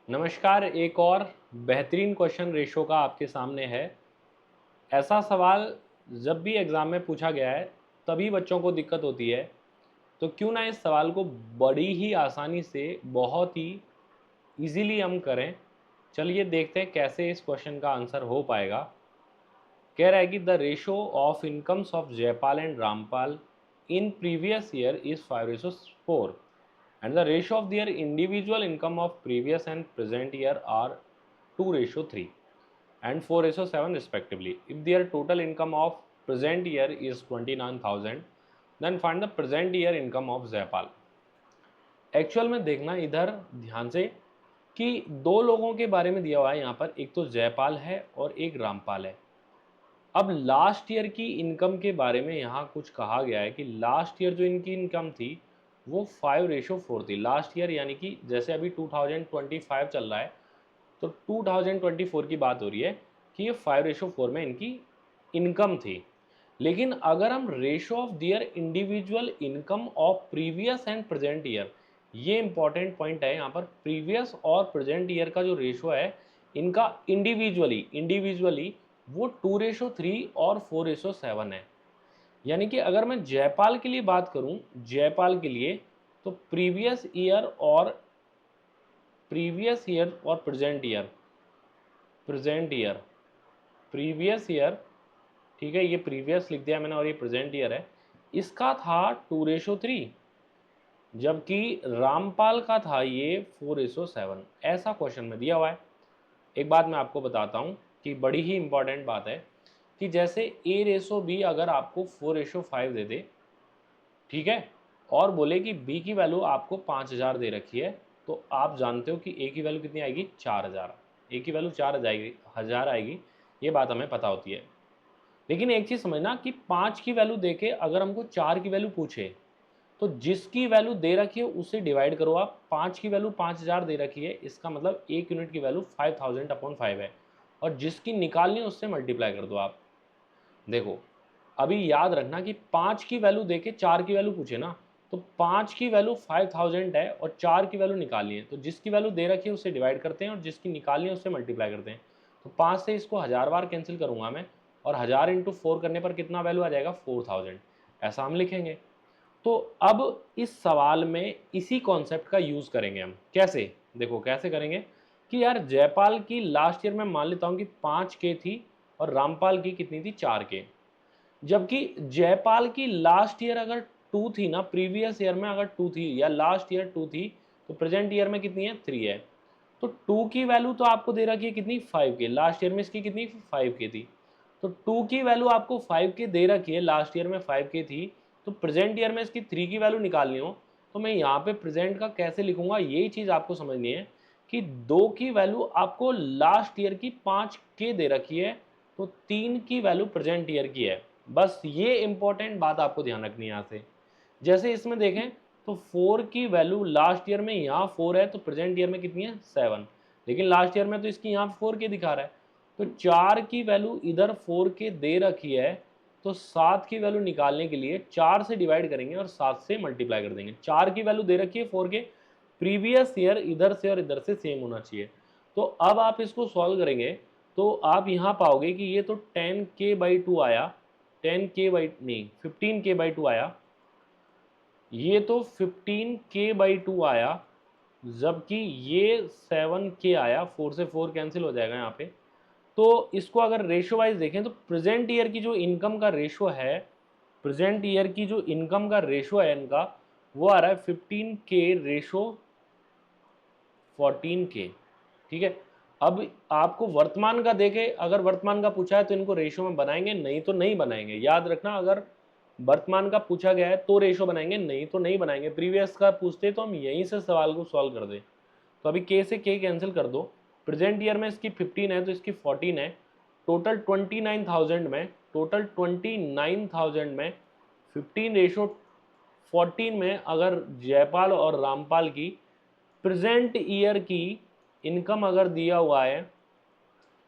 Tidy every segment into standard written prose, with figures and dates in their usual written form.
नमस्कार। एक और बेहतरीन क्वेश्चन रेशो का आपके सामने है। ऐसा सवाल जब भी एग्ज़ाम में पूछा गया है तभी बच्चों को दिक्कत होती है। तो क्यों ना इस सवाल को बड़ी ही आसानी से बहुत ही इजीली हम करें। चलिए देखते हैं कैसे इस क्वेश्चन का आंसर हो पाएगा। कह रहा है कि the ratio of incomes of Jaipal and Rampal in previous year is 5:4 and the ratio of their individual income of previous and present year are 2:3 and 4:7 respectively. If their total income of present year is 29,000, then find the present year income of Jaipal. Actual में देखना इधर ध्यान से कि दो लोगों के बारे में दिया हुआ है यहाँ पर, एक तो जयपाल है और एक रामपाल है। अब लास्ट ईयर की इनकम के बारे में यहाँ कुछ कहा गया है कि लास्ट ईयर जो इनकी इनकम थी वो 5:4 थी। लास्ट ईयर यानी कि जैसे अभी 2025 चल रहा है तो 2024 की बात हो रही है कि ये 5:4 में इनकी इनकम थी। लेकिन अगर हम ratio of their individual income of previous and present year, ये इंपॉर्टेंट पॉइंट है यहाँ पर। प्रीवियस और प्रेजेंट ईयर का जो रेशो है इनका इंडिविजुअली वो 2:3 और 4:7 है। यानी कि अगर मैं जयपाल के लिए बात करूं, जयपाल के लिए तो प्रीवियस ईयर और प्रेजेंट ईयर प्रीवियस ईयर, ठीक है, ये प्रीवियस लिख दिया मैंने और ये प्रेजेंट ईयर है, इसका था 2:3, जबकि रामपाल का था ये 4:7। ऐसा क्वेश्चन में दिया हुआ है। एक बात मैं आपको बताता हूँ कि बड़ी ही इंपॉर्टेंट बात है कि जैसे A/B अगर आपको 4:5 दे दे, ठीक है, और बोले कि B की वैल्यू आपको 5,000 दे रखी है, तो आप जानते हो कि A की वैल्यू कितनी आएगी, 4,000। A की वैल्यू 4,000 आएगी, ये बात हमें पता होती है। लेकिन एक चीज़ समझना कि 5 की वैल्यू दे के अगर हमको 4 की वैल्यू पूछे तो जिसकी वैल्यू दे रखी है उससे डिवाइड करो आप। 5 की वैल्यू 5,000 दे रखी है, इसका मतलब 1 यूनिट की वैल्यू 5,000/5 है, और जिसकी निकालनी है उससे मल्टीप्लाई कर दो आप। देखो, अभी याद रखना कि 5 की वैल्यू देके 4 की वैल्यू पूछे ना, तो 5 की वैल्यू 5,000 है और 4 की वैल्यू निकालनी है, तो जिसकी वैल्यू दे रखी है उससे डिवाइड करते हैं और जिसकी निकालनी है उससे मल्टीप्लाई करते हैं। तो 5 से इसको 1000 बार कैंसिल करूंगा मैं, और 1000 × 4 करने पर कितना वैल्यू आ जाएगा, 4000। ऐसा हम लिखेंगे। तो अब इस सवाल में इसी कॉन्सेप्ट का यूज़ करेंगे हम। कैसे? देखो कैसे करेंगे कि यार जयपाल की लास्ट ईयर में मान लेता हूँ कि 5K थी और रामपाल की कितनी थी, 4K। जबकि जयपाल की लास्ट ईयर अगर 2 थी ना, प्रीवियस ईयर में अगर 2 थी या लास्ट ईयर 2 थी, तो प्रेजेंट ईयर में कितनी है, 3 है। तो 2 की वैल्यू तो आपको दे रखी है कितनी, 5K। लास्ट ईयर में इसकी कितनी, 5K थी। तो 2 की वैल्यू आपको 5K दे रखी है, लास्ट ईयर में 5K थी, तो प्रेजेंट ईयर में इसकी 3 की वैल्यू निकालनी हो तो मैं यहाँ पे प्रेजेंट का कैसे लिखूंगा, यही चीज़ आपको समझनी है कि 2 की वैल्यू आपको लास्ट ईयर की 5K दे रखी है, तो 3 की वैल्यू प्रेजेंट ईयर की है। बस ये इंपॉर्टेंट बात आपको ध्यान रखनी है यहाँ से। जैसे इसमें देखें तो 4 की वैल्यू लास्ट ईयर में यहाँ 4 है, तो प्रेजेंट ईयर में कितनी है, 7। लेकिन लास्ट ईयर में तो इसकी यहाँ 4K दिखा रहा है, तो 4 की वैल्यू इधर 4K दे रखी है, तो 7 की वैल्यू निकालने के लिए 4 से डिवाइड करेंगे और 7 से मल्टीप्लाई कर देंगे। 4 की वैल्यू दे रखी है 4K, प्रीवियस ईयर इधर से और इधर से सेम होना चाहिए। तो अब आप इसको सॉल्व करेंगे तो आप यहाँ पाओगे कि ये तो 10K/2 आया, 15K/2 आया, ये तो 15K/2 आया, जबकि ये 7K आया। 4 से 4 कैंसिल हो जाएगा यहाँ पे। तो इसको अगर रेशो वाइज देखें तो प्रेजेंट ईयर की जो इनकम का रेशो है, प्रेजेंट ईयर की जो इनकम का रेशो है इनका, वो आ रहा है 15K/14K। ठीक है। अब आपको वर्तमान का देखे, अगर वर्तमान का पूछा है तो इनको रेशो में बनाएंगे, नहीं तो नहीं बनाएंगे। याद रखना, अगर वर्तमान का पूछा गया है तो रेशो बनाएंगे, नहीं तो नहीं बनाएंगे। प्रीवियस का पूछते तो हम यहीं से सवाल को सॉल्व कर दें। तो अभी K से K कैंसिल कर दो। प्रेजेंट ईयर में इसकी 15 है तो इसकी 14 है। टोटल 29,000 में, टोटल 29,000 में 15:14 में अगर जयपाल और रामपाल की प्रेजेंट ईयर की इनकम अगर दिया हुआ है,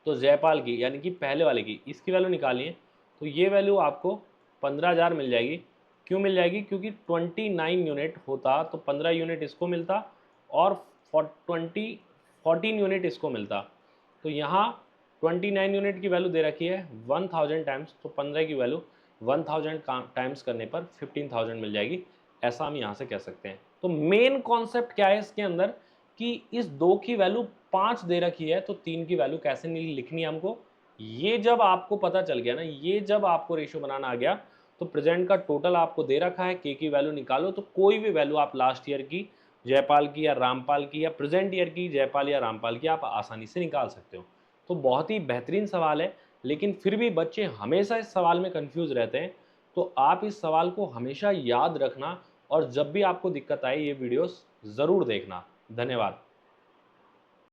तो जयपाल की यानी कि पहले वाले की, इसकी वैल्यू निकालिए, तो ये वैल्यू आपको 15,000 मिल जाएगी। क्यों मिल जाएगी, क्योंकि 29 यूनिट होता तो 15 यूनिट इसको मिलता और 20 14 यूनिट इसको मिलता। तो यहाँ 29 यूनिट की वैल्यू दे रखी है 1000 टाइम्स, तो 15 की वैल्यू 1000 टाइम्स करने पर 15,000 मिल जाएगी, ऐसा हम यहाँ से कह सकते हैं। तो मेन कॉन्सेप्ट क्या है इसके अंदर कि इस 2 की वैल्यू 5 दे रखी है, तो 3 की वैल्यू कैसे नहीं लिखनी है हमको, ये जब आपको पता चल गया ना, ये जब आपको रेशियो बनाना आ गया, तो प्रेजेंट का टोटल आपको दे रखा है, के की वैल्यू निकालो, तो कोई भी वैल्यू आप लास्ट ईयर की जयपाल की या रामपाल की या प्रेजेंट ईयर की जयपाल या रामपाल की आप आसानी से निकाल सकते हो। तो बहुत ही बेहतरीन सवाल है, लेकिन फिर भी बच्चे हमेशा इस सवाल में कंफ्यूज रहते हैं। तो आप इस सवाल को हमेशा याद रखना और जब भी आपको दिक्कत आए ये वीडियोस ज़रूर देखना। धन्यवाद।